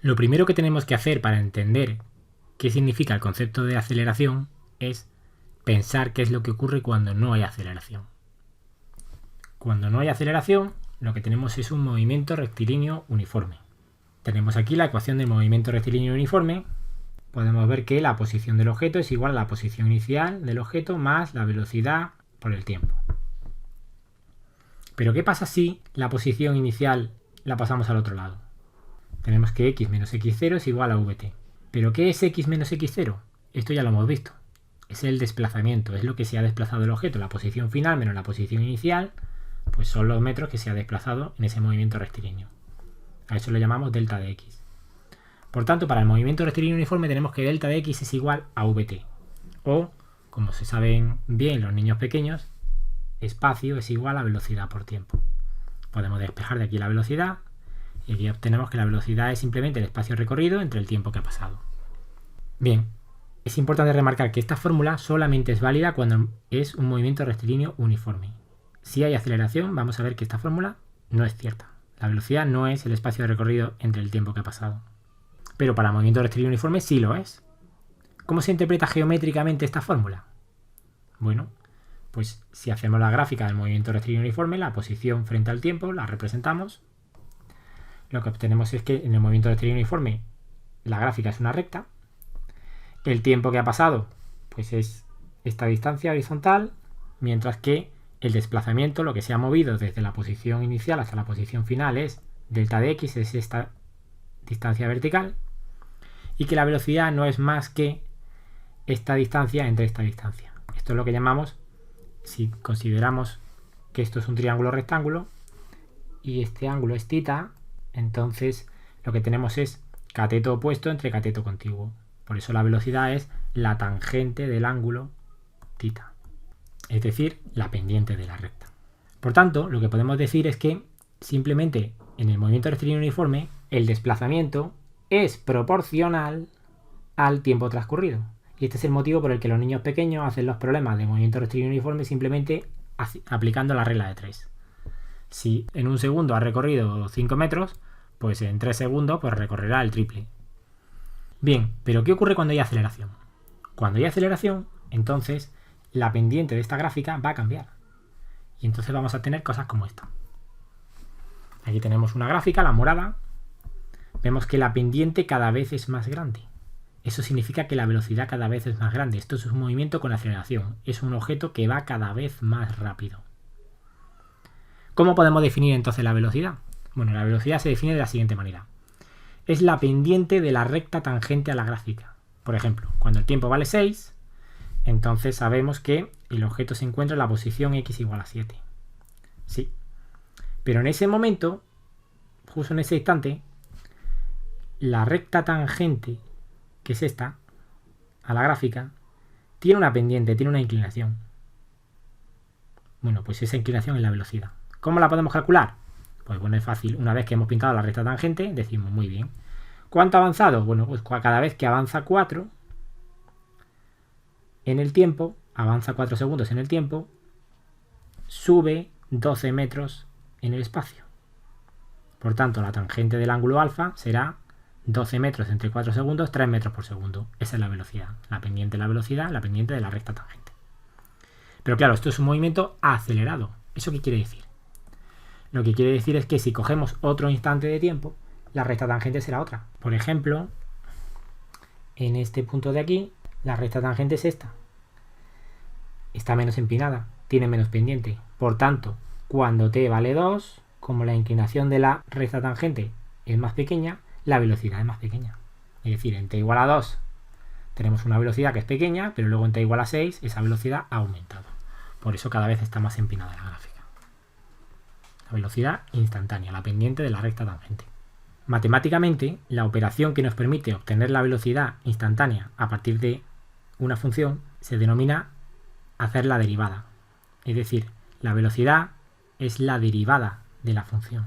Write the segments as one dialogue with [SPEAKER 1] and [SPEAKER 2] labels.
[SPEAKER 1] Lo primero que tenemos que hacer para entender qué significa el concepto de aceleración es pensar qué es lo que ocurre cuando no hay aceleración. Cuando no hay aceleración, lo que tenemos es un movimiento rectilíneo uniforme. Tenemos aquí la ecuación del movimiento rectilíneo uniforme. Podemos ver que la posición del objeto es igual a la posición inicial del objeto más la velocidad por el tiempo. Pero ¿qué pasa si la posición inicial la pasamos al otro lado? Tenemos que x menos x0 es igual a vt. ¿Pero qué es x menos x0? Esto ya lo hemos visto. Es el desplazamiento, es lo que se ha desplazado el objeto. La posición final menos la posición inicial, pues son los metros que se ha desplazado en ese movimiento rectilíneo. A eso lo llamamos delta de x. Por tanto, para el movimiento rectilíneo uniforme tenemos que delta de x es igual a vt. O, como se saben bien los niños pequeños, espacio es igual a velocidad por tiempo. Podemos despejar de aquí la velocidad y aquí obtenemos que la velocidad es simplemente el espacio recorrido entre el tiempo que ha pasado. Bien, es importante remarcar que esta fórmula solamente es válida cuando es un movimiento rectilíneo uniforme. Si hay aceleración, vamos a ver que esta fórmula no es cierta. La velocidad no es el espacio recorrido entre el tiempo que ha pasado. Pero para movimiento rectilíneo uniforme sí lo es. ¿Cómo se interpreta geométricamente esta fórmula? Bueno, pues si hacemos la gráfica del movimiento rectilíneo uniforme, la posición frente al tiempo la representamos. Lo que obtenemos es que en el movimiento rectilíneo uniforme la gráfica es una recta. El tiempo que ha pasado pues es esta distancia horizontal, mientras que el desplazamiento, lo que se ha movido desde la posición inicial hasta la posición final es delta de x, es esta distancia vertical, y que la velocidad no es más que esta distancia entre esta distancia. Esto es lo que llamamos, si consideramos que esto es un triángulo rectángulo y este ángulo es θ, entonces lo que tenemos es cateto opuesto entre cateto contiguo. Por eso la velocidad es la tangente del ángulo θ, es decir, la pendiente de la recta. Por tanto, lo que podemos decir es que simplemente en el movimiento rectilíneo uniforme el desplazamiento es proporcional al tiempo transcurrido. Y este es el motivo por el que los niños pequeños hacen los problemas de movimiento rectilíneo uniforme simplemente aplicando la regla de 3. Si en un segundo ha recorrido 5 metros, pues en 3 segundos pues recorrerá el triple. Bien, pero ¿qué ocurre cuando hay aceleración? Cuando hay aceleración, entonces la pendiente de esta gráfica va a cambiar. Y entonces vamos a tener cosas como esta. Aquí tenemos una gráfica, la morada. Vemos que la pendiente cada vez es más grande. Eso significa que la velocidad cada vez es más grande. Esto es un movimiento con aceleración. Es un objeto que va cada vez más rápido. ¿Cómo podemos definir entonces la velocidad? Bueno, la velocidad se define de la siguiente manera. Es la pendiente de la recta tangente a la gráfica. Por ejemplo, cuando el tiempo vale 6, entonces sabemos que el objeto se encuentra en la posición x igual a 7. Sí. Pero en ese momento, justo en ese instante, la recta tangente, que es esta, a la gráfica, tiene una pendiente, tiene una inclinación. Bueno, pues esa inclinación es la velocidad. ¿Cómo la podemos calcular? Pues bueno, es fácil. Una vez que hemos pintado la recta tangente, decimos muy bien. ¿Cuánto ha avanzado? Bueno, pues cada vez que avanza 4 en el tiempo, avanza 4 segundos en el tiempo, sube 12 metros en el espacio. Por tanto, la tangente del ángulo alfa será 12 metros entre 4 segundos, 3 metros por segundo. Esa es la velocidad. La pendiente de la velocidad, la pendiente de la recta tangente. Pero claro, esto es un movimiento acelerado. ¿Eso qué quiere decir? Lo que quiere decir es que si cogemos otro instante de tiempo, la recta tangente será otra. Por ejemplo, en este punto de aquí, la recta tangente es esta. Está menos empinada, tiene menos pendiente. Por tanto, cuando t vale 2, como la inclinación de la recta tangente es más pequeña, la velocidad es más pequeña. Es decir, en t igual a 2 tenemos una velocidad que es pequeña, pero luego en t igual a 6 esa velocidad ha aumentado. Por eso cada vez está más empinada la gráfica. La velocidad instantánea, la pendiente de la recta tangente. Matemáticamente, la operación que nos permite obtener la velocidad instantánea a partir de una función se denomina hacer la derivada. Es decir, la velocidad es la derivada de la función.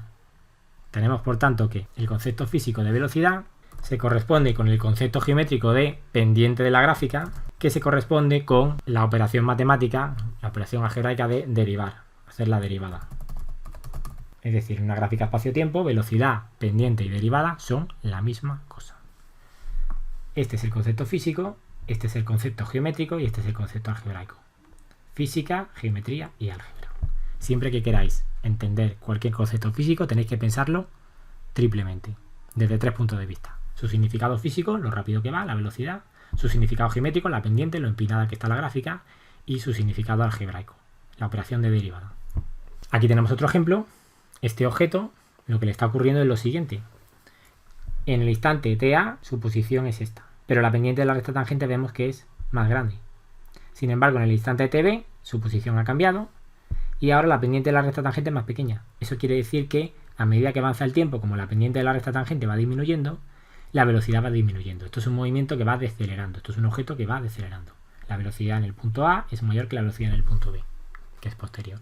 [SPEAKER 1] Tenemos por tanto que el concepto físico de velocidad se corresponde con el concepto geométrico de pendiente de la gráfica, que se corresponde con la operación matemática, la operación algebraica de derivar, hacer la derivada. Es decir, en una gráfica espacio-tiempo, velocidad, pendiente y derivada son la misma cosa. Este es el concepto físico, este es el concepto geométrico y este es el concepto algebraico. Física, geometría y álgebra. Siempre que queráis entender cualquier concepto físico tenéis que pensarlo triplemente, desde 3 puntos de vista. Su significado físico, lo rápido que va, la velocidad. Su significado geométrico, la pendiente, lo empinada que está la gráfica. Y su significado algebraico, la operación de derivada. Aquí tenemos otro ejemplo. Este objeto, lo que le está ocurriendo es lo siguiente. En el instante TA, su posición es esta. Pero la pendiente de la recta tangente vemos que es más grande. Sin embargo, en el instante TB, su posición ha cambiado. Y ahora la pendiente de la recta tangente es más pequeña. Eso quiere decir que a medida que avanza el tiempo, como la pendiente de la recta tangente va disminuyendo, la velocidad va disminuyendo. Esto es un movimiento que va decelerando. Esto es un objeto que va decelerando. La velocidad en el punto A es mayor que la velocidad en el punto B, que es posterior.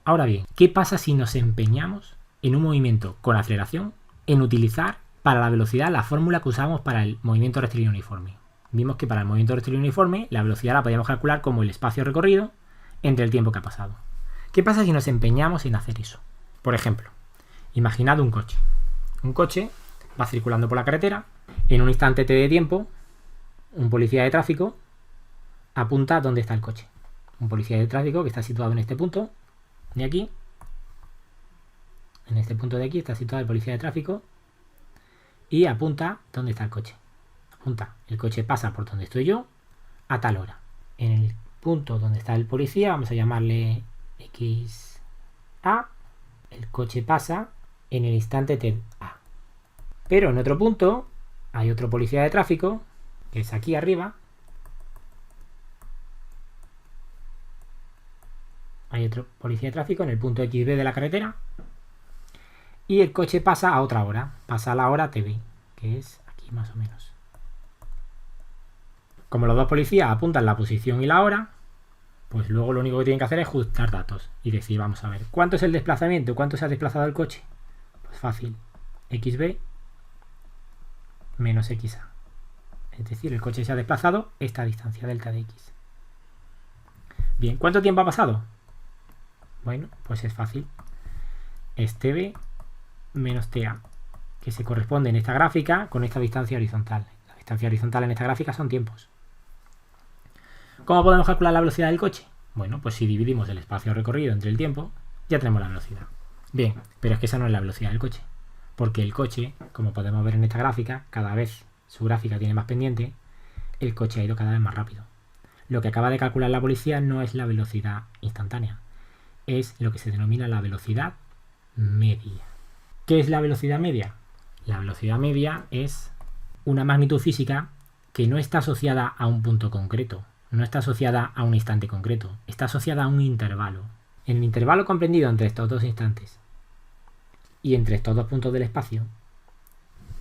[SPEAKER 1] Ahora bien, ¿qué pasa si nos empeñamos en un movimiento con aceleración en utilizar para la velocidad la fórmula que usamos para el movimiento rectilíneo uniforme? Vimos que para el movimiento rectilíneo uniforme la velocidad la podíamos calcular como el espacio recorrido entre el tiempo que ha pasado. ¿Qué pasa si nos empeñamos en hacer eso? Por ejemplo, imaginad un coche. Un coche va circulando por la carretera. En un instante t de tiempo, un policía de tráfico apunta dónde está el coche. Un policía de tráfico que está situado en este punto de aquí. En este punto de aquí está situado el policía de tráfico y apunta dónde está el coche. Apunta, el coche pasa por donde estoy yo a tal hora. En el punto donde está el policía, vamos a llamarle XA, el coche pasa en el instante TA. Pero en otro punto hay otro policía de tráfico, que es aquí arriba. Hay otro policía de tráfico en el punto XB de la carretera. Y el coche pasa a otra hora. Pasa a la hora TB, que es aquí más o menos. Como los dos policías apuntan la posición y la hora, pues luego lo único que tienen que hacer es juntar datos. Y decir, vamos a ver, ¿cuánto es el desplazamiento? ¿Cuánto se ha desplazado el coche? Pues fácil. XB menos XA. Es decir, el coche se ha desplazado esta distancia, delta de X. Bien, ¿cuánto tiempo ha pasado? Bueno, pues es fácil. Es TB menos TA, que se corresponde en esta gráfica con esta distancia horizontal. La distancia horizontal en esta gráfica son tiempos. ¿Cómo podemos calcular la velocidad del coche? Bueno, pues si dividimos el espacio recorrido entre el tiempo, ya tenemos la velocidad. Bien, pero es que esa no es la velocidad del coche. Porque el coche, como podemos ver en esta gráfica, cada vez su gráfica tiene más pendiente, el coche ha ido cada vez más rápido. Lo que acaba de calcular la policía no es la velocidad instantánea, es lo que se denomina la velocidad media. ¿Qué es la velocidad media? La velocidad media es una magnitud física que no está asociada a un punto concreto, no está asociada a un instante concreto, está asociada a un intervalo. En el intervalo comprendido entre estos dos instantes y entre estos dos puntos del espacio,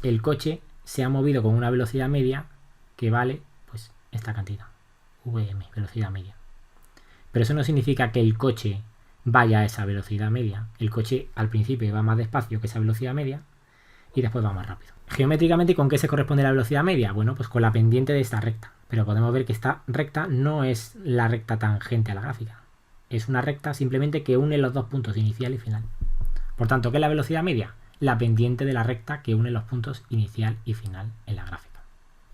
[SPEAKER 1] el coche se ha movido con una velocidad media que vale pues esta cantidad, Vm, velocidad media. Pero eso no significa que el coche vaya a esa velocidad media. El coche al principio va más despacio que esa velocidad media y después va más rápido. Geométricamente, ¿con qué se corresponde la velocidad media? Bueno, pues con la pendiente de esta recta. Pero podemos ver que esta recta no es la recta tangente a la gráfica. Es una recta simplemente que une los dos puntos inicial y final. Por tanto, ¿qué es la velocidad media? La pendiente de la recta que une los puntos inicial y final en la gráfica.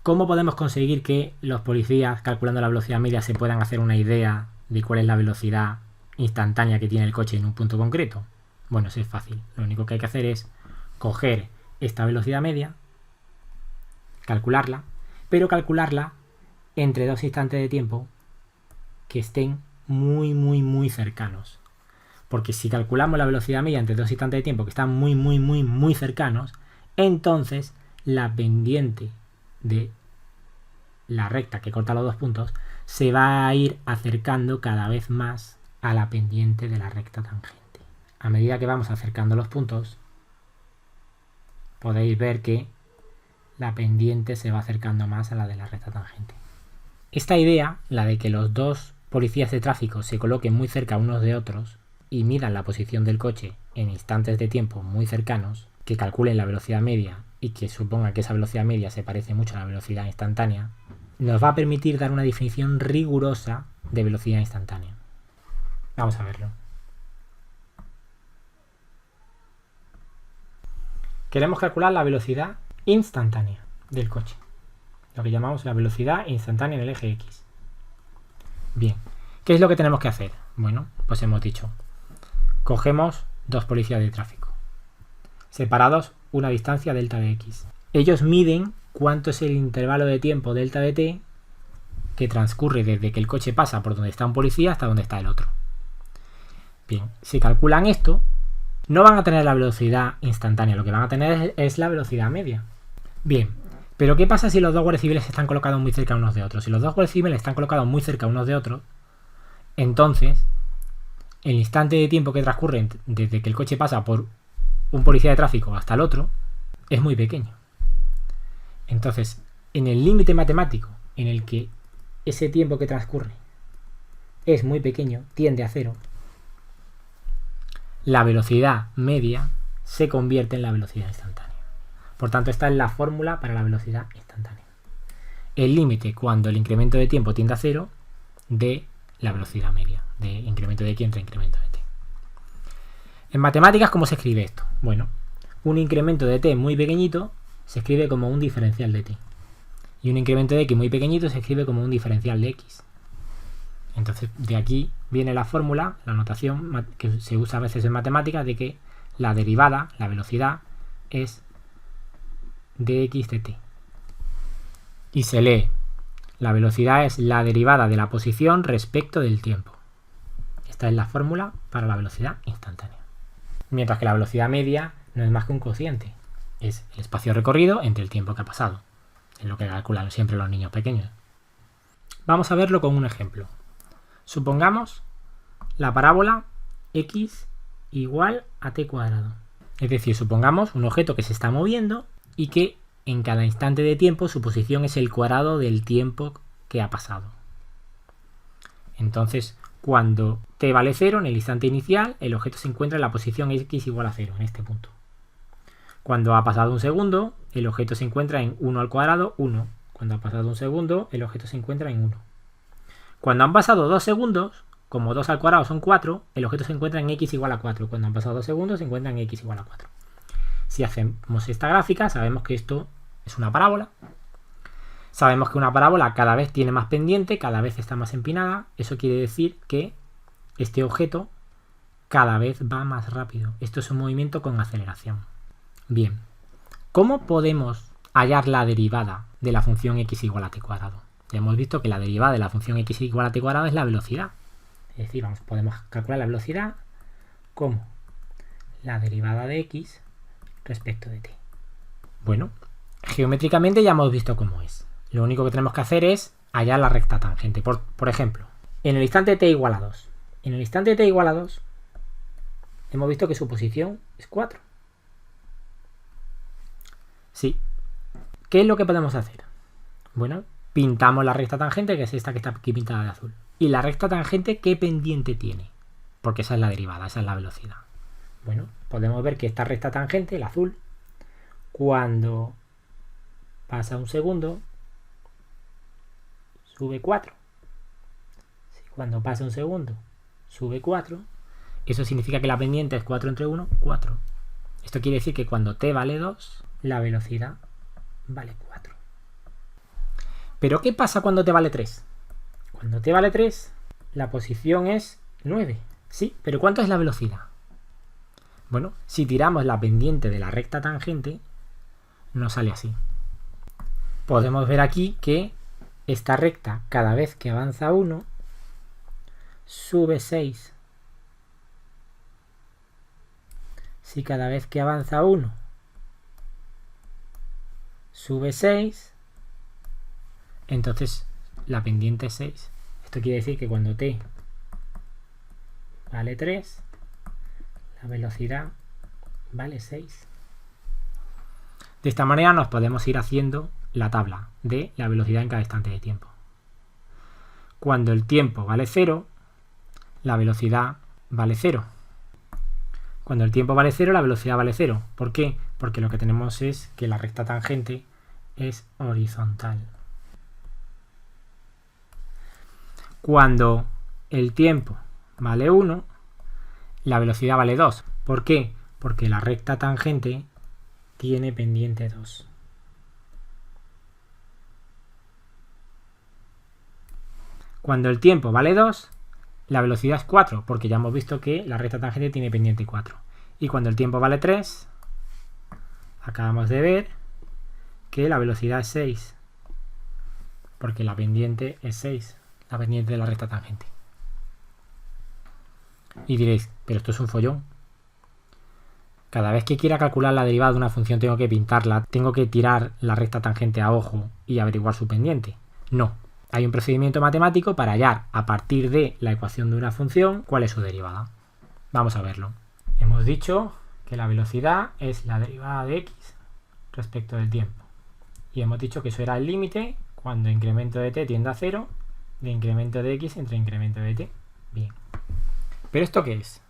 [SPEAKER 1] ¿Cómo podemos conseguir que los policías, calculando la velocidad media, se puedan hacer una idea de cuál es la velocidad instantánea que tiene el coche en un punto concreto? Bueno, eso es fácil. Lo único que hay que hacer es coger esta velocidad media, calcularla, pero calcularla entre dos instantes de tiempo que estén muy cercanos. Porque si calculamos la velocidad media entre dos instantes de tiempo que están muy cercanos, entonces la pendiente de la recta que corta los dos puntos se va a ir acercando cada vez más a la pendiente de la recta tangente. A medida que vamos acercando los puntos, podéis ver que la pendiente se va acercando más a la de la recta tangente. Esta idea, la de que los dos policías de tráfico se coloquen muy cerca unos de otros y midan la posición del coche en instantes de tiempo muy cercanos, que calculen la velocidad media y que suponga que esa velocidad media se parece mucho a la velocidad instantánea, nos va a permitir dar una definición rigurosa de velocidad instantánea. Vamos a verlo. Queremos calcular la velocidad instantánea del coche, lo que llamamos la velocidad instantánea en el eje X. Bien, ¿qué es lo que tenemos que hacer? Bueno, pues hemos dicho, cogemos dos policías de tráfico, separados una distancia delta de X. Ellos miden cuánto es el intervalo de tiempo delta de T que transcurre desde que el coche pasa por donde está un policía hasta donde está el otro. Bien, si calculan esto, no van a tener la velocidad instantánea, lo que van a tener es la velocidad media. Bien, pero ¿qué pasa si los dos guardias civiles están colocados muy cerca unos de otros? Si los dos guardias civiles están colocados muy cerca unos de otros, entonces el instante de tiempo que transcurre desde que el coche pasa por un policía de tráfico hasta el otro es muy pequeño. Entonces, en el límite matemático en el que ese tiempo que transcurre es muy pequeño, tiende a cero, la velocidad media se convierte en la velocidad instantánea. Por tanto, esta es la fórmula para la velocidad instantánea. El límite cuando el incremento de tiempo tiende a cero de la velocidad media, de incremento de X entre incremento de T. En matemáticas, ¿cómo se escribe esto? Bueno, un incremento de T muy pequeñito se escribe como un diferencial de T. Y un incremento de X muy pequeñito se escribe como un diferencial de X. Entonces, de aquí viene la fórmula, la notación que se usa a veces en matemáticas de que la derivada, la velocidad, es dx de t. Y se lee, la velocidad es la derivada de la posición respecto del tiempo. Esta es la fórmula para la velocidad instantánea. Mientras que la velocidad media no es más que un cociente. Es el espacio recorrido entre el tiempo que ha pasado. Es lo que calculan siempre los niños pequeños. Vamos a verlo con un ejemplo. Supongamos la parábola x igual a t cuadrado. Es decir, supongamos un objeto que se está moviendo y que en cada instante de tiempo su posición es el cuadrado del tiempo que ha pasado. Entonces, cuando t vale 0, en el instante inicial, el objeto se encuentra en la posición x igual a 0, en este punto. Cuando ha pasado un segundo, el objeto se encuentra en 1 al cuadrado, 1. Cuando ha pasado un segundo, el objeto se encuentra en 1. Cuando han pasado 2 segundos, como 2 al cuadrado son 4, el objeto se encuentra en x igual a 4. Cuando han pasado 2 segundos, se encuentra en x igual a 4. Si hacemos esta gráfica, sabemos que esto es una parábola. Sabemos que una parábola cada vez tiene más pendiente, cada vez está más empinada. Eso quiere decir que este objeto cada vez va más rápido. Esto es un movimiento con aceleración. Bien, ¿cómo podemos hallar la derivada de la función x igual a t cuadrado? Ya hemos visto que la derivada de la función x igual a t cuadrado es la velocidad. Es decir, podemos calcular la velocidad como la derivada de x respecto de t. Bueno, geométricamente ya hemos visto cómo es. Lo único que tenemos que hacer es hallar la recta tangente. Por ejemplo, en el instante t igual a 2. En el instante t igual a 2 hemos visto que su posición es 4. Sí. ¿Qué es lo que podemos hacer? Bueno, pintamos la recta tangente, que es esta que está aquí pintada de azul. ¿Y la recta tangente qué pendiente tiene? Porque esa es la derivada, esa es la velocidad. Bueno, podemos ver que esta recta tangente, el azul, cuando pasa un segundo, sube 4. Cuando pasa un segundo, sube 4. Eso significa que la pendiente es 4 entre 1, 4. Esto quiere decir que cuando t vale 2, la velocidad vale 4. ¿Pero qué pasa cuando t vale 3? Cuando t vale 3, la posición es 9. Sí, pero ¿cuánto es la velocidad? Bueno, si tiramos la pendiente de la recta tangente, nos sale así. Podemos ver aquí que esta recta, cada vez que avanza 1, sube 6. Si cada vez que avanza 1 sube 6, entonces la pendiente es 6. Esto quiere decir que cuando t vale 3, la velocidad vale 6. De esta manera nos podemos ir haciendo la tabla de la velocidad en cada instante de tiempo. Cuando el tiempo vale 0, la velocidad vale 0. Cuando el tiempo vale 0, la velocidad vale 0. ¿Por qué? Porque lo que tenemos es que la recta tangente es horizontal. Cuando el tiempo vale 1, la velocidad vale 2. ¿Por qué? Porque la recta tangente tiene pendiente 2. Cuando el tiempo vale 2, la velocidad es 4, porque ya hemos visto que la recta tangente tiene pendiente 4. Y cuando el tiempo vale 3, acabamos de ver que la velocidad es 6, porque la pendiente es 6, la pendiente de la recta tangente. Y diréis, pero esto es un follón. Cada vez que quiera calcular la derivada de una función tengo que pintarla, tengo que tirar la recta tangente a ojo y averiguar su pendiente. No, hay un procedimiento matemático para hallar a partir de la ecuación de una función cuál es su derivada. Vamos a verlo. Hemos dicho que la velocidad es la derivada de x respecto del tiempo. Y hemos dicho que eso era el límite cuando incremento de t tiende a 0 de incremento de x entre incremento de t. Bien. ¿Pero esto qué es?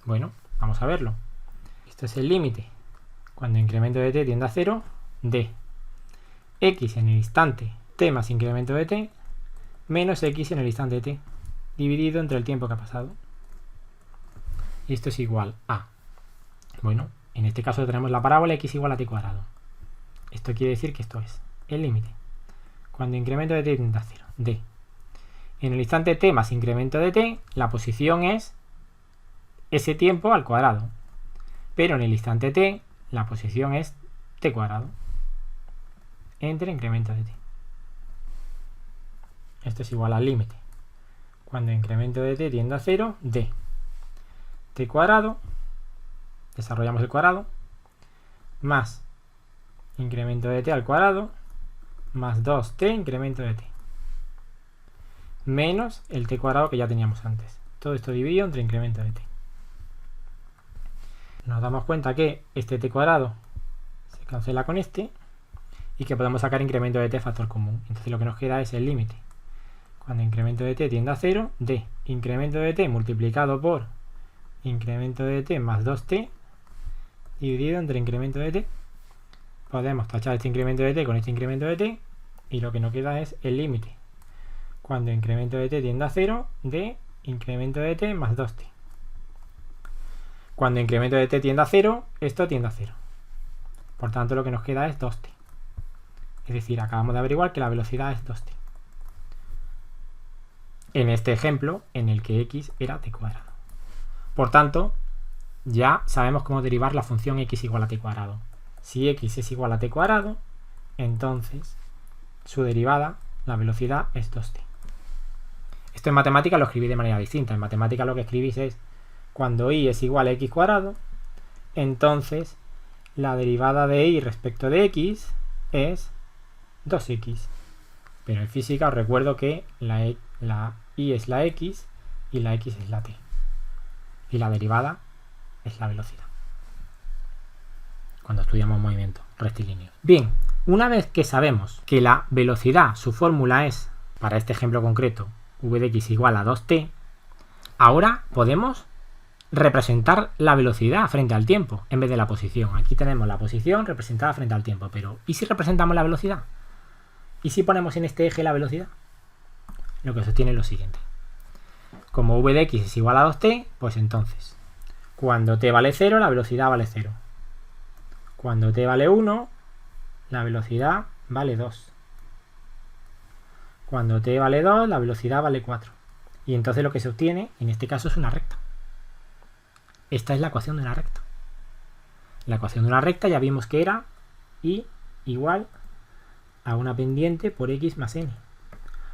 [SPEAKER 1] Bueno, vamos a verlo. Esto es el límite cuando incremento de t tiende a 0 de x en el instante t más incremento de t menos x en el instante t dividido entre el tiempo que ha pasado. Y esto es igual a... Bueno, en este caso tenemos la parábola x igual a t cuadrado. Esto quiere decir que esto es el límite cuando incremento de t tiende a 0 de en el instante t más incremento de t, la posición es ese tiempo al cuadrado. Pero en el instante t, la posición es t cuadrado entre incremento de t. Esto es igual al límite cuando incremento de t tiende a 0 de t cuadrado, desarrollamos el cuadrado, más incremento de t al cuadrado, más 2t incremento de t, menos el t cuadrado que ya teníamos antes. Todo esto dividido entre incremento de t. Nos damos cuenta que este t cuadrado se cancela con este y que podemos sacar incremento de t factor común. Entonces lo que nos queda es el límite cuando incremento de t tiende a 0 de incremento de t multiplicado por incremento de t más 2t dividido entre incremento de t. Podemos tachar este incremento de t con este incremento de t y lo que nos queda es el límite cuando incremento de t tiende a 0 de incremento de t más 2t. Cuando incremento de t tiende a 0, esto tiende a 0. Por tanto, lo que nos queda es 2t. Es decir, acabamos de averiguar que la velocidad es 2t. En este ejemplo, en el que x era t cuadrado. Por tanto, ya sabemos cómo derivar la función x igual a t cuadrado. Si x es igual a t cuadrado, entonces su derivada, la velocidad, es 2t. Esto en matemática lo escribí de manera distinta. En matemática lo que escribís es cuando y es igual a x cuadrado, entonces la derivada de y respecto de x es 2x. Pero en física os recuerdo que la y es la x y la x es la t. Y la derivada es la velocidad. Cuando estudiamos movimientos rectilíneos. Bien, una vez que sabemos que la velocidad, su fórmula es, para este ejemplo concreto, v de x igual a 2t, ahora podemos representar la velocidad frente al tiempo en vez de la posición. Aquí tenemos la posición representada frente al tiempo, pero ¿y si representamos la velocidad? ¿Y si ponemos en este eje la velocidad? Lo que sostiene es lo siguiente. Como v de x es igual a 2t, pues entonces, cuando t vale 0, la velocidad vale 0. Cuando t vale 1, la velocidad vale 2. Cuando t vale 2, la velocidad vale 4. Y entonces lo que se obtiene, en este caso, es una recta. Esta es la ecuación de una recta. La ecuación de una recta ya vimos que era y igual a una pendiente por x más n.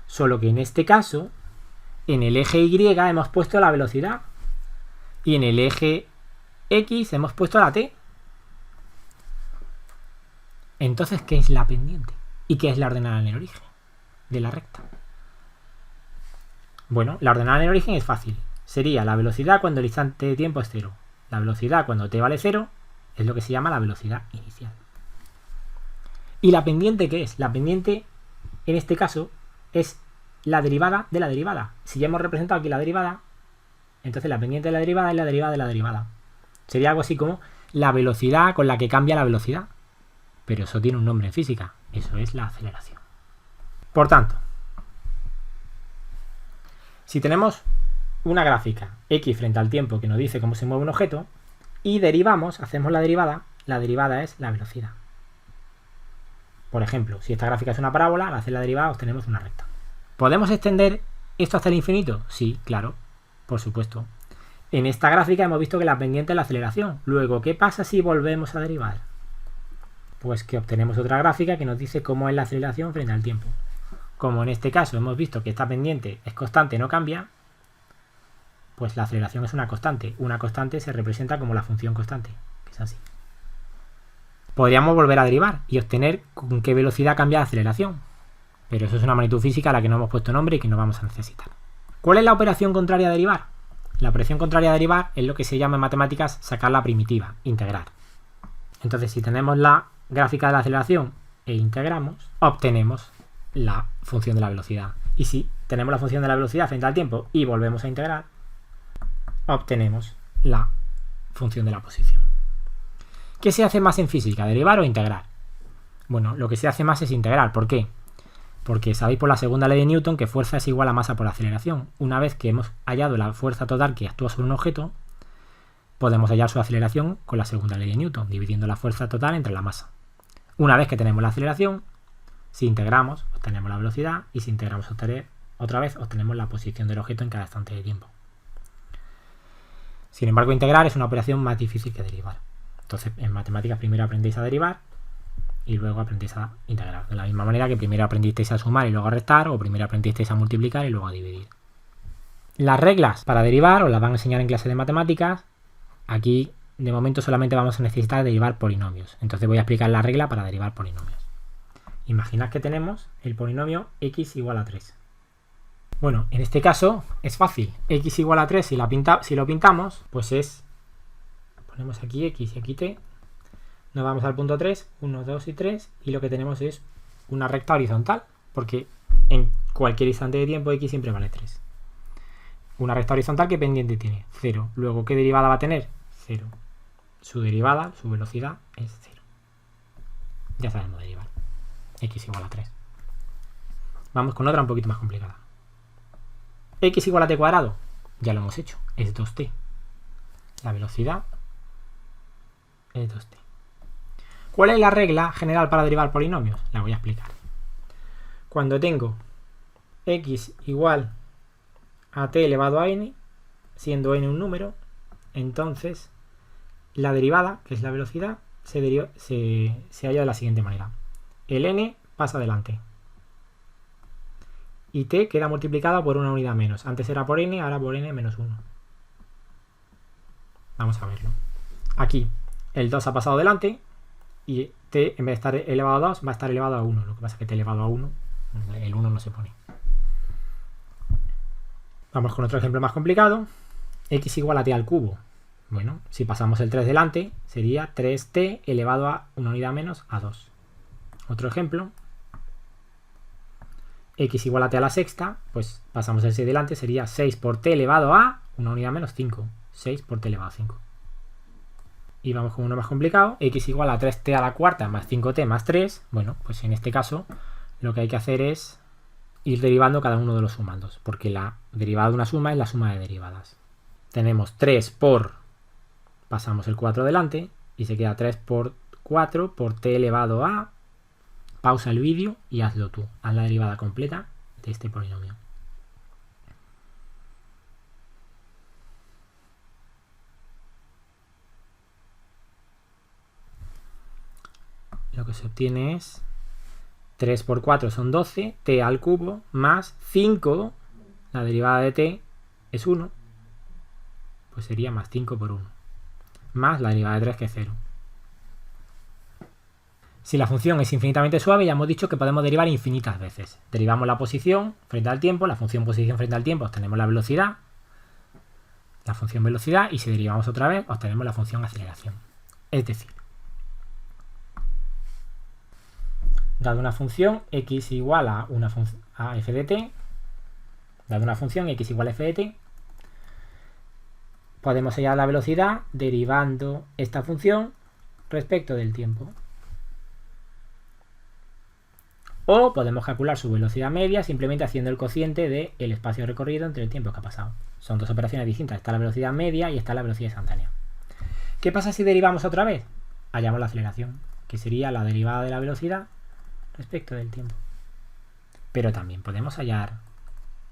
[SPEAKER 1] Solo que en este caso, en el eje y hemos puesto la velocidad y en el eje x hemos puesto la t. Entonces, ¿qué es la pendiente? ¿Y qué es la ordenada en el origen de la recta? Bueno, la ordenada en el origen es fácil. Sería la velocidad cuando el instante de tiempo es 0. La velocidad cuando t vale 0 es lo que se llama la velocidad inicial. ¿Y la pendiente qué es? La pendiente, en este caso, es la derivada de la derivada. Si ya hemos representado aquí la derivada, entonces la pendiente de la derivada es la derivada de la derivada. Sería algo así como la velocidad con la que cambia la velocidad. Pero eso tiene un nombre en física. Eso es la aceleración. Por tanto, si tenemos una gráfica x frente al tiempo que nos dice cómo se mueve un objeto y derivamos, hacemos la derivada, la derivada es la velocidad. Por ejemplo, si esta gráfica es una parábola, al hacer la derivada obtenemos una recta. ¿Podemos extender esto hasta el infinito? Sí, claro, por supuesto. En esta gráfica hemos visto que la pendiente es la aceleración. Luego, ¿qué pasa si volvemos a derivar? Pues que obtenemos otra gráfica que nos dice cómo es la aceleración frente al tiempo. Como en este caso hemos visto que esta pendiente es constante, no cambia, pues la aceleración es una constante. Una constante se representa como la función constante, que es así. Podríamos volver a derivar y obtener con qué velocidad cambia la aceleración. Pero eso es una magnitud física a la que no hemos puesto nombre y que no vamos a necesitar. ¿Cuál es la operación contraria a derivar? La operación contraria a derivar es lo que se llama en matemáticas sacar la primitiva, integrar. Entonces, si tenemos la gráfica de la aceleración e integramos, obtenemos la función de la velocidad. Y si tenemos la función de la velocidad frente al tiempo y volvemos a integrar, obtenemos la función de la posición. ¿Qué se hace más en física, derivar o integrar? Bueno, lo que se hace más es integrar. ¿Por qué? Porque sabéis por la segunda ley de Newton que fuerza es igual a masa por aceleración. Una vez que hemos hallado la fuerza total que actúa sobre un objeto, podemos hallar su aceleración con la segunda ley de Newton, dividiendo la fuerza total entre la masa. Una vez que tenemos la aceleración, si integramos, obtenemos la velocidad, y si integramos otra vez, obtenemos la posición del objeto en cada instante de tiempo. Sin embargo, integrar es una operación más difícil que derivar. Entonces, en matemáticas primero aprendéis a derivar y luego aprendéis a integrar. De la misma manera que primero aprendisteis a sumar y luego a restar, o primero aprendisteis a multiplicar y luego a dividir. Las reglas para derivar os las van a enseñar en clase de matemáticas. Aquí, de momento, solamente vamos a necesitar derivar polinomios. Entonces voy a explicar la regla para derivar polinomios. Imaginad que tenemos el polinomio x igual a 3. Bueno, en este caso es fácil. X igual a 3, si lo pintamos, pues es... Ponemos aquí x y aquí t. Nos vamos al punto 3, 1, 2 y 3. Y lo que tenemos es una recta horizontal. Porque en cualquier instante de tiempo x siempre vale 3. Una recta horizontal, ¿qué pendiente tiene? 0. Luego, ¿qué derivada va a tener? 0. Su derivada, su velocidad, es 0. Ya sabemos derivar. X igual a 3. Vamos con otra un poquito más complicada. X igual a t cuadrado. Ya lo hemos hecho. Es 2t. La velocidad es 2t. ¿Cuál es la regla general para derivar polinomios? La voy a explicar. Cuando tengo x igual a t elevado a n, siendo n un número, entonces la derivada, que es la velocidad, se halla de la siguiente manera. El n pasa adelante y t queda multiplicada por una unidad menos. Antes era por n, ahora por n menos 1. Vamos a verlo. Aquí el 2 ha pasado adelante y t, en vez de estar elevado a 2, va a estar elevado a 1. Lo que pasa es que t elevado a 1, el 1 no se pone. Vamos con otro ejemplo más complicado. X igual a t al cubo. Bueno, si pasamos el 3 delante, sería 3t elevado a una unidad menos a 2. Otro ejemplo. X igual a t a la sexta, pues pasamos el 6 delante, sería 6 por t elevado a una unidad menos 5. 6 por t elevado a 5. Y vamos con uno más complicado. X igual a 3t a la cuarta más 5t más 3. Bueno, pues en este caso lo que hay que hacer es ir derivando cada uno de los sumandos, porque la derivada de una suma es la suma de derivadas. Tenemos 3 por... Pasamos el 4 delante y se queda 3 por 4 por t elevado a... Pausa el vídeo y hazlo tú. Haz la derivada completa de este polinomio. Lo que se obtiene es 3 por 4 son 12, t al cubo, más 5, la derivada de t es 1, pues sería más 5 por 1, más la derivada de 3 que es 0. Si la función es infinitamente suave, ya hemos dicho que podemos derivar infinitas veces. Derivamos la posición frente al tiempo, la función posición frente al tiempo, obtenemos la velocidad, la función velocidad, y si derivamos otra vez, obtenemos la función aceleración. Es decir, dado una función x igual a f de t, dado una función x igual a f de t, podemos hallar la velocidad derivando esta función respecto del tiempo. O podemos calcular su velocidad media simplemente haciendo el cociente del espacio recorrido entre el tiempo que ha pasado. Son dos operaciones distintas. Está la velocidad media y está la velocidad instantánea. ¿Qué pasa si derivamos otra vez? hallamos la aceleración, que sería la derivada de la velocidad respecto del tiempo. Pero también podemos hallar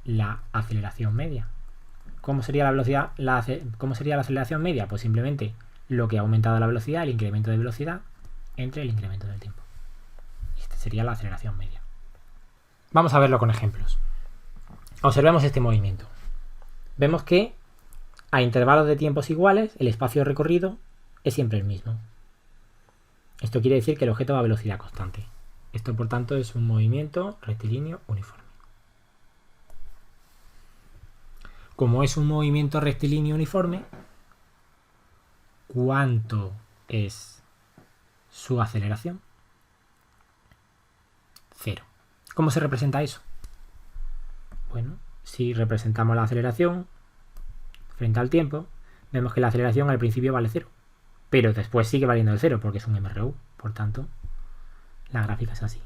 [SPEAKER 1] la aceleración media. ¿Cómo sería la velocidad? ¿Cómo sería la aceleración media? Pues simplemente lo que ha aumentado la velocidad, el incremento de velocidad, entre el incremento del tiempo. Esta sería la aceleración media. Vamos a verlo con ejemplos. Observemos este movimiento. Vemos que a intervalos de tiempos iguales, el espacio recorrido es siempre el mismo. Esto quiere decir que el objeto va a velocidad constante. Esto, por tanto, es un movimiento rectilíneo uniforme. Como es un movimiento rectilíneo uniforme, ¿cuánto es su aceleración? 0. ¿Cómo se representa eso? Bueno, si representamos la aceleración frente al tiempo, vemos que la aceleración al principio vale 0, pero después sigue valiendo el 0 porque es un MRU. Por tanto, la gráfica es así.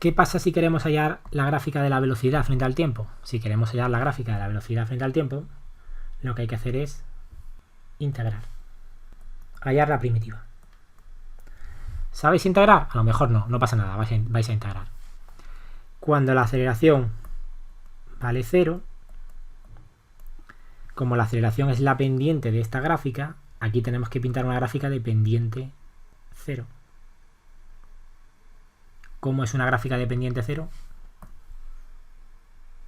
[SPEAKER 1] ¿Qué pasa si queremos hallar la gráfica de la velocidad frente al tiempo? Si queremos hallar la gráfica de la velocidad frente al tiempo, lo que hay que hacer es integrar. Hallar la primitiva. ¿Sabéis integrar? A lo mejor no pasa nada, vais a integrar. Cuando la aceleración vale 0, como la aceleración es la pendiente de esta gráfica, aquí tenemos que pintar una gráfica de pendiente 0. ¿Cómo es una gráfica de pendiente 0?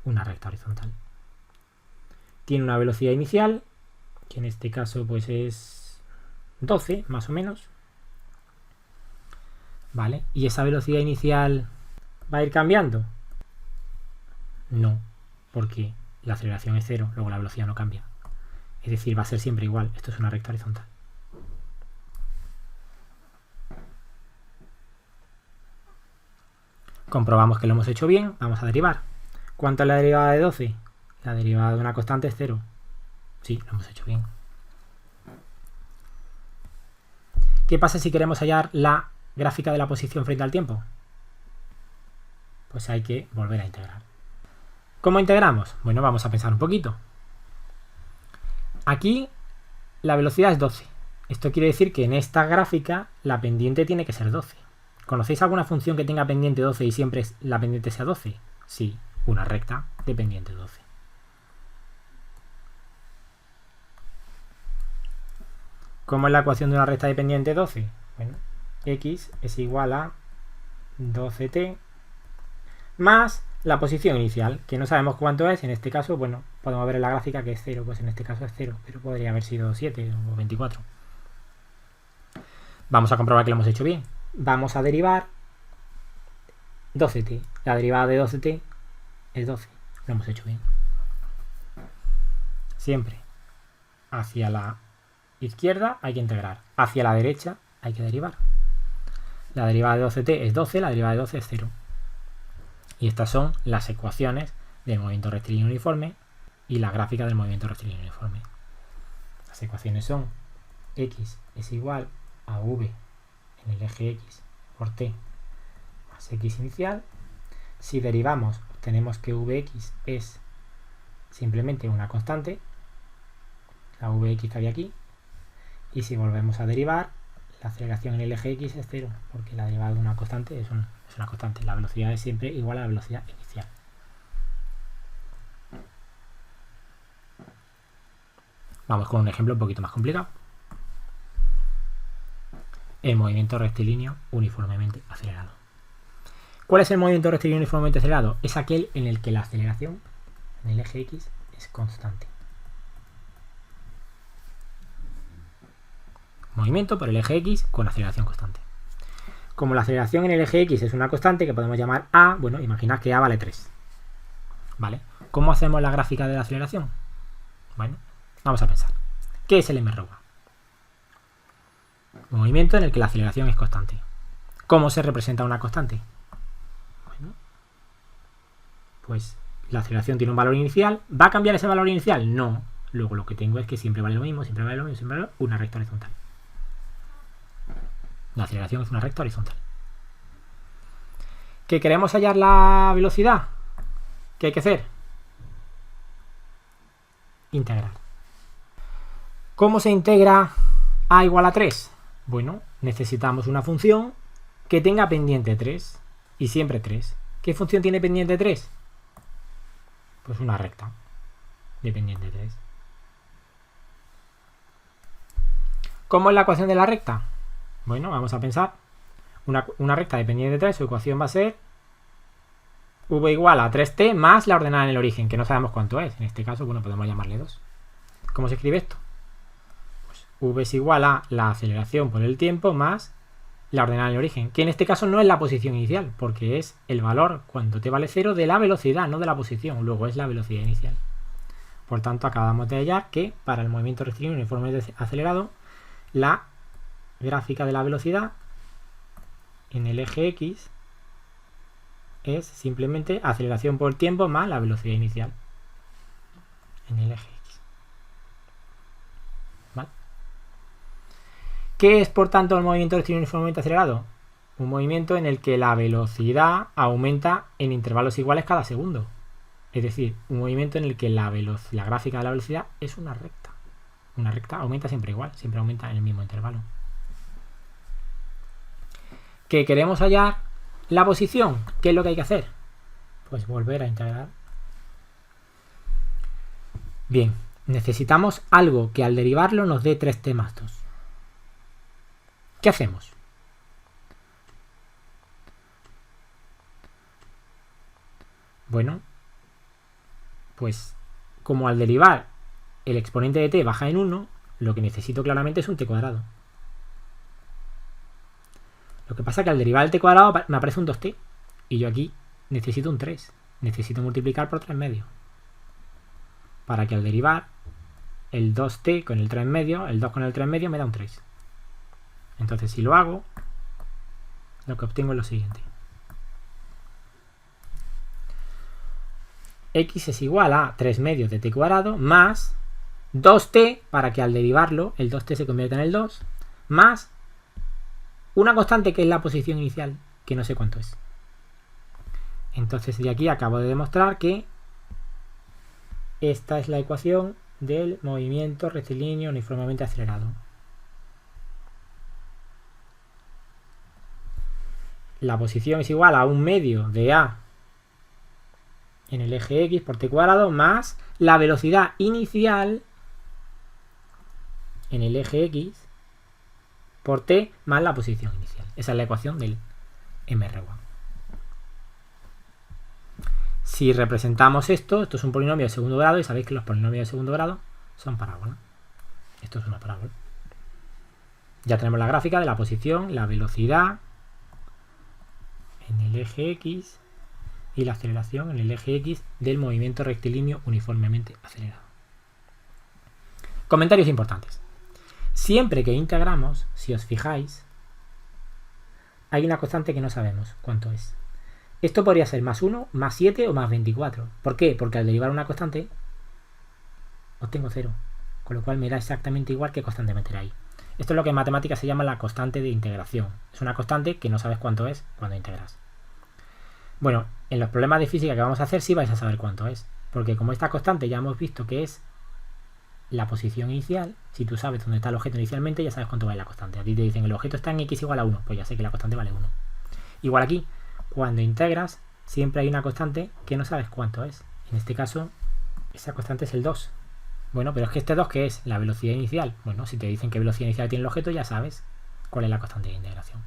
[SPEAKER 1] Una recta horizontal. Tiene una velocidad inicial, que en este caso pues es 12, más o menos. ¿Vale? ¿Y esa velocidad inicial va a ir cambiando? No, porque la aceleración es 0, luego la velocidad no cambia. Es decir, va a ser siempre igual. Esto es una recta horizontal. Comprobamos que lo hemos hecho bien. Vamos a derivar. ¿Cuánto es la derivada de 12? La derivada de una constante es 0. Sí, lo hemos hecho bien. ¿Qué pasa si queremos hallar la gráfica de la posición frente al tiempo? Pues hay que volver a integrar. ¿Cómo integramos? Bueno, vamos a pensar un poquito. Aquí la velocidad es 12. Esto quiere decir que en esta gráfica la pendiente tiene que ser 12. ¿Conocéis alguna función que tenga pendiente 12 y siempre la pendiente sea 12? Sí, una recta de pendiente 12. ¿Cómo es la ecuación de una recta de pendiente 12? Bueno, x es igual a 12t más la posición inicial, que no sabemos cuánto es. En este caso, bueno, podemos ver en la gráfica que es 0, pues en este caso es 0, pero podría haber sido 7 o 24. Vamos a comprobar que lo hemos hecho bien. Vamos a derivar 12t. La derivada de 12t es 12. Lo hemos hecho bien. Siempre hacia la izquierda hay que integrar. Hacia la derecha hay que derivar. La derivada de 12t es 12, la derivada de 12 es 0. Y estas son las ecuaciones del movimiento rectilíneo uniforme y la gráfica del movimiento rectilíneo uniforme. Las ecuaciones son x es igual a v en el eje x por t más x inicial. Si derivamos, tenemos que vx es simplemente una constante, la vx que había aquí, y si volvemos a derivar, la aceleración en el eje x es 0, porque la derivada de una constante es una constante. La velocidad es siempre igual a la velocidad inicial. Vamos con un ejemplo un poquito más complicado. El movimiento rectilíneo uniformemente acelerado. ¿Cuál es el movimiento rectilíneo uniformemente acelerado? Es aquel en el que la aceleración en el eje X es constante. Movimiento por el eje X con aceleración constante. Como la aceleración en el eje X es una constante que podemos llamar A, bueno, imaginad que A vale 3. ¿Vale? ¿Cómo hacemos la gráfica de la aceleración? Bueno, vamos a pensar. ¿Qué es el MRU? Un movimiento en el que la aceleración es constante. ¿Cómo se representa una constante? Bueno, pues la aceleración tiene un valor inicial. ¿Va a cambiar ese valor inicial? No. Luego lo que tengo es que siempre vale lo mismo, siempre vale lo mismo, siempre vale una recta horizontal. La aceleración es una recta horizontal. ¿Que queremos hallar la velocidad? ¿Qué hay que hacer? Integrar. ¿Cómo se integra a igual a 3? Bueno, necesitamos una función que tenga pendiente 3 y siempre 3. ¿Qué función tiene pendiente 3? Pues una recta de pendiente 3. ¿Cómo es la ecuación de la recta? Bueno, vamos a pensar. Una recta de pendiente 3, su ecuación va a ser v igual a 3t más la ordenada en el origen, que no sabemos cuánto es. En este caso, bueno, podemos llamarle 2. ¿Cómo se escribe esto? Pues v es igual a la aceleración por el tiempo más la ordenada en el origen, que en este caso no es la posición inicial, porque es el valor cuando t vale 0 de la velocidad, no de la posición. Luego es la velocidad inicial. Por tanto, acabamos de hallar que para el movimiento rectilíneo uniformemente acelerado, la gráfica de la velocidad en el eje X es simplemente aceleración por tiempo más la velocidad inicial en el eje X. ¿Vale? ¿Qué es, por tanto, el movimiento rectilíneo uniformemente acelerado? Un movimiento en el que la velocidad aumenta en intervalos iguales cada segundo. Es decir, un movimiento en el que la gráfica de la velocidad es una recta. Una recta aumenta siempre igual, siempre aumenta en el mismo intervalo. ¿Que queremos hallar la posición? ¿Qué es lo que hay que hacer? Pues volver a integrar. Bien, necesitamos algo que al derivarlo nos dé 3t más 2. ¿Qué hacemos? Bueno, pues como al derivar el exponente de t baja en 1, lo que necesito claramente es un t cuadrado. Lo que pasa es que al derivar el t cuadrado me aparece un 2t y yo aquí necesito un 3. Necesito multiplicar por 3 medios. Para que al derivar el 2t con el 3 medio, el 2 con el 3 medio me da un 3. Entonces si lo hago, lo que obtengo es lo siguiente. X es igual a 3 medios de t cuadrado más 2t, para que al derivarlo el 2t se convierta en el 2, más una constante que es la posición inicial, que no sé cuánto es. Entonces de aquí acabo de demostrar que esta es la ecuación del movimiento rectilíneo uniformemente acelerado. La posición es igual a 1 medio de a en el eje X por t cuadrado más la velocidad inicial en el eje X por t más la posición inicial. Esa es la ecuación del MR1. Si representamos esto es un polinomio de segundo grado y sabéis que los polinomios de segundo grado son parábolas. Esto es una parábola. Ya tenemos la gráfica de la posición, la velocidad en el eje X y la aceleración en el eje X del movimiento rectilíneo uniformemente acelerado. Comentarios importantes. Siempre que integramos, si os fijáis, hay una constante que no sabemos cuánto es. Esto podría ser más 1, más 7 o más 24. ¿Por qué? Porque al derivar una constante obtengo 0. Con lo cual me da exactamente igual qué constante meter ahí. Esto es lo que en matemáticas se llama la constante de integración. Es una constante que no sabes cuánto es cuando integras. Bueno, en los problemas de física que vamos a hacer sí vais a saber cuánto es. Porque como esta constante ya hemos visto que es la posición inicial, si tú sabes dónde está el objeto inicialmente, ya sabes cuánto vale la constante. A ti te dicen el objeto está en x igual a 1, pues ya sé que la constante vale 1. Igual aquí, cuando integras, siempre hay una constante que no sabes cuánto es. En este caso, esa constante es el 2. Bueno, pero es que este 2, ¿qué es? La velocidad inicial. Bueno, si te dicen qué velocidad inicial tiene el objeto, ya sabes cuál es la constante de integración.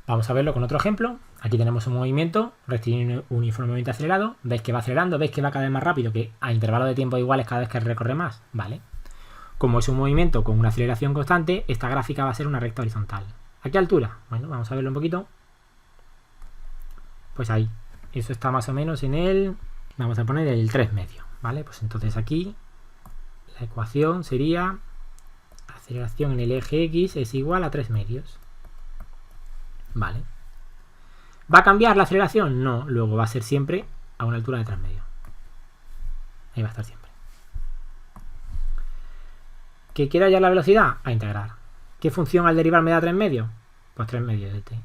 [SPEAKER 1] Vamos a verlo con otro ejemplo. Aquí tenemos un movimiento rectilíneo uniformemente acelerado. ¿Veis que va acelerando? ¿Veis que va cada vez más rápido? Que a intervalos de tiempo iguales cada vez que recorre más. Vale. Como es un movimiento con una aceleración constante, esta gráfica va a ser una recta horizontal. ¿A qué altura? Bueno, vamos a verlo un poquito. Pues ahí. Eso está más o menos en el... Vamos a poner el 3 medio. ¿Vale? Pues entonces aquí la ecuación sería aceleración en el eje X es igual a 3 medios. Vale. ¿Va a cambiar la aceleración? No, luego va a ser siempre a una altura de 3 medios. Ahí va a estar siempre. ¿Que quiero hallar la velocidad? A integrar. ¿Qué función al derivar me da 3 medios? Pues 3 medios de t.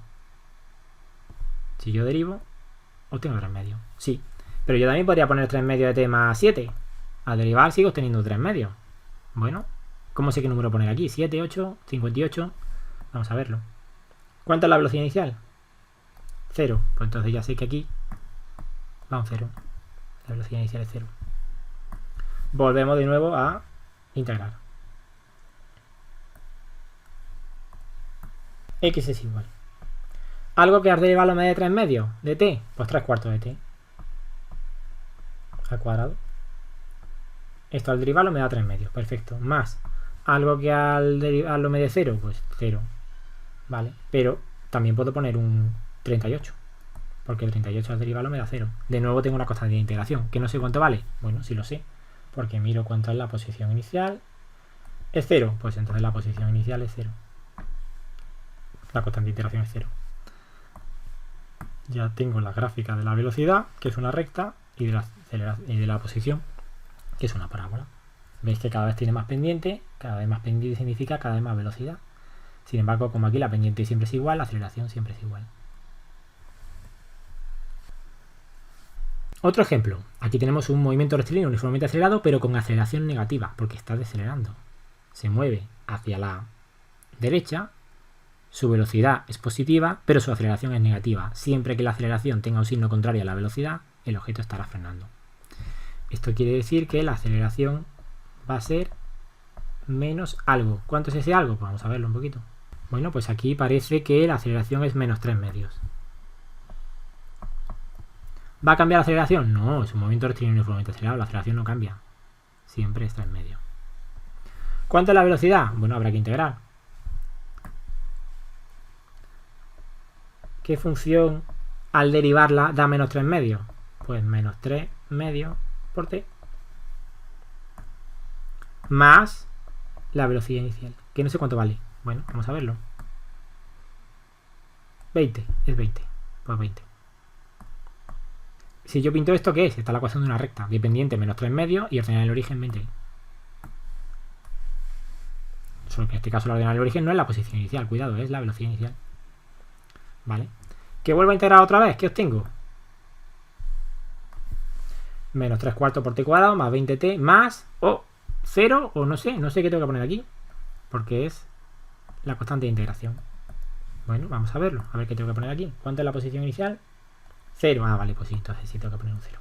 [SPEAKER 1] Si yo derivo, obtengo 3 medios. Sí, pero yo también podría poner 3 medios de t más 7. Al derivar sigo obteniendo 3 medios. Bueno, ¿cómo sé qué número poner aquí? 7, 8, 58. Vamos a verlo. ¿Cuánto es la velocidad inicial? 0. Pues entonces ya sé que aquí va un 0. La velocidad inicial es 0. Volvemos de nuevo a integrar. X es igual. Algo que al derivarlo me dé 3 medios de t, pues 3 cuartos de t al cuadrado. Esto al derivarlo me da 3 medios, perfecto. Más algo que al derivarlo me dé 0, pues 0. Vale, pero también puedo poner un 38, porque el 38 al derivarlo me da 0. De nuevo tengo una constante de integración, que no sé cuánto vale. Bueno, sí lo sé, porque miro cuánto es la posición inicial. ¿Es 0? Pues entonces la posición inicial es 0. La constante de integración es 0. Ya tengo la gráfica de la velocidad, que es una recta, y de la posición, que es una parábola. Veis que cada vez tiene más pendiente, cada vez más pendiente significa cada vez más velocidad. Sin embargo, como aquí la pendiente siempre es igual, la aceleración siempre es igual. Otro ejemplo. Aquí tenemos un movimiento rectilíneo uniformemente acelerado, pero con aceleración negativa, porque está decelerando. Se mueve hacia la derecha, su velocidad es positiva, pero su aceleración es negativa. Siempre que la aceleración tenga un signo contrario a la velocidad, el objeto estará frenando. Esto quiere decir que la aceleración va a ser menos algo. ¿Cuánto es ese algo? Pues vamos a verlo un poquito. Bueno, pues aquí parece que la aceleración es menos 3 medios. ¿Va a cambiar la aceleración? No, es un movimiento rectilíneo uniformemente acelerado. La aceleración no cambia. Siempre es 3 medios. ¿Cuánto es la velocidad? Bueno, habrá que integrar. ¿Qué función al derivarla da menos 3 medios? Pues menos 3 medios por t más la velocidad inicial, que no sé cuánto vale. Bueno, vamos a verlo. 20, es 20. Pues 20. Si yo pinto esto, ¿qué es? Está la ecuación de una recta. Dependiente menos 3 medios y ordenar el origen 20. Solo que en este caso la ordenar el origen no es la posición inicial, cuidado, es la velocidad inicial. ¿Vale? ¿Que vuelvo a integrar otra vez? ¿Qué obtengo? Menos 3 cuartos por t cuadrado más 20t más 0 o no sé qué tengo que poner aquí, porque es la constante de integración. Bueno, vamos a verlo, a ver qué tengo que poner aquí. ¿Cuánto es la posición inicial? 0. Ah, vale, pues sí, entonces sí tengo que poner un 0.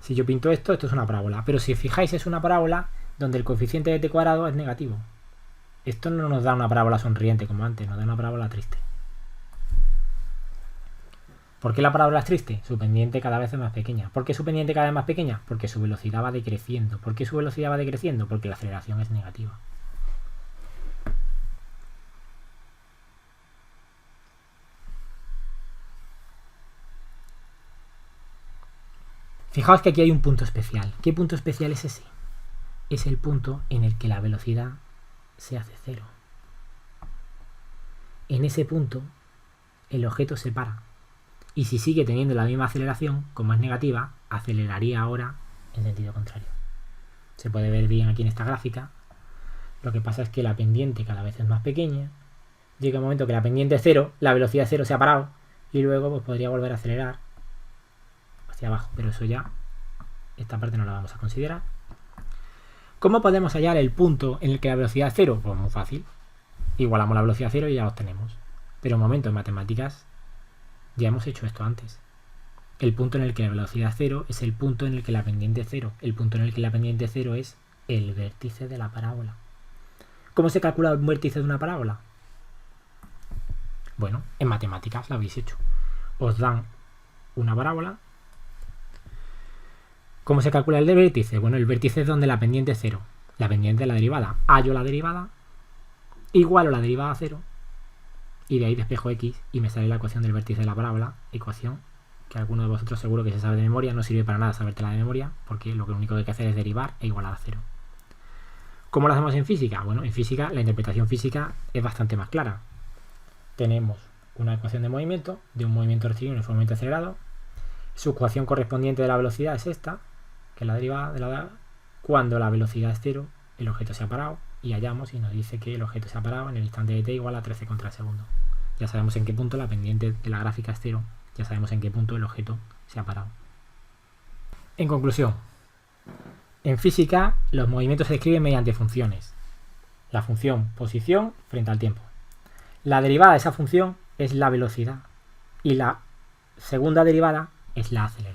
[SPEAKER 1] Si yo pinto esto es una parábola, pero si os fijáis es una parábola donde el coeficiente de t cuadrado es negativo. Esto no nos da una parábola sonriente como antes, nos da una parábola triste. ¿Por qué la parábola es triste? Su pendiente cada vez es más pequeña. ¿Por qué su pendiente cada vez más pequeña? Porque su velocidad va decreciendo. ¿Por qué su velocidad va decreciendo? Porque la aceleración es negativa. Fijaos que aquí hay un punto especial. ¿Qué punto especial es ese? Es el punto en el que la velocidad se hace 0. En ese punto, el objeto se para. Y si sigue teniendo la misma aceleración, como es negativa, aceleraría ahora en sentido contrario. Se puede ver bien aquí en esta gráfica. Lo que pasa es que la pendiente cada vez es más pequeña. Llega un momento que la pendiente es 0, la velocidad 0 se ha parado y luego pues, podría volver a acelerar hacia abajo. Pero eso ya, esta parte no la vamos a considerar. ¿Cómo podemos hallar el punto en el que la velocidad es 0? Pues muy fácil. Igualamos la velocidad 0 y ya lo obtenemos. Pero un momento, en matemáticas ya hemos hecho esto antes. El punto en el que la velocidad es 0 es el punto en el que la pendiente es 0. El punto en el que la pendiente 0 es el vértice de la parábola. ¿Cómo se calcula un vértice de una parábola? Bueno, en matemáticas lo habéis hecho. Os dan una parábola. ¿Cómo se calcula el vértice? Bueno, el vértice es donde la pendiente es 0. La pendiente es la derivada. Hallo la derivada, igualo la derivada a 0. Y de ahí despejo x y me sale la ecuación del vértice de la parábola, ecuación que alguno de vosotros seguro que se sabe de memoria. No sirve para nada sabértela de memoria, porque lo único que hay que hacer es derivar e igualar a 0. ¿Cómo lo hacemos en física? Bueno, en física la interpretación física es bastante más clara. Tenemos una ecuación de movimiento, de un movimiento rectilíneo uniformemente acelerado. Su ecuación correspondiente de la velocidad es esta, que es la derivada de la. Cuando la velocidad es 0, el objeto se ha parado. Y hallamos y nos dice que el objeto se ha parado en el instante de t igual a 13 contra el segundo. Ya sabemos en qué punto la pendiente de la gráfica es 0. Ya sabemos en qué punto el objeto se ha parado. En conclusión, en física los movimientos se escriben mediante funciones. La función posición frente al tiempo. La derivada de esa función es la velocidad y la segunda derivada es la aceleración.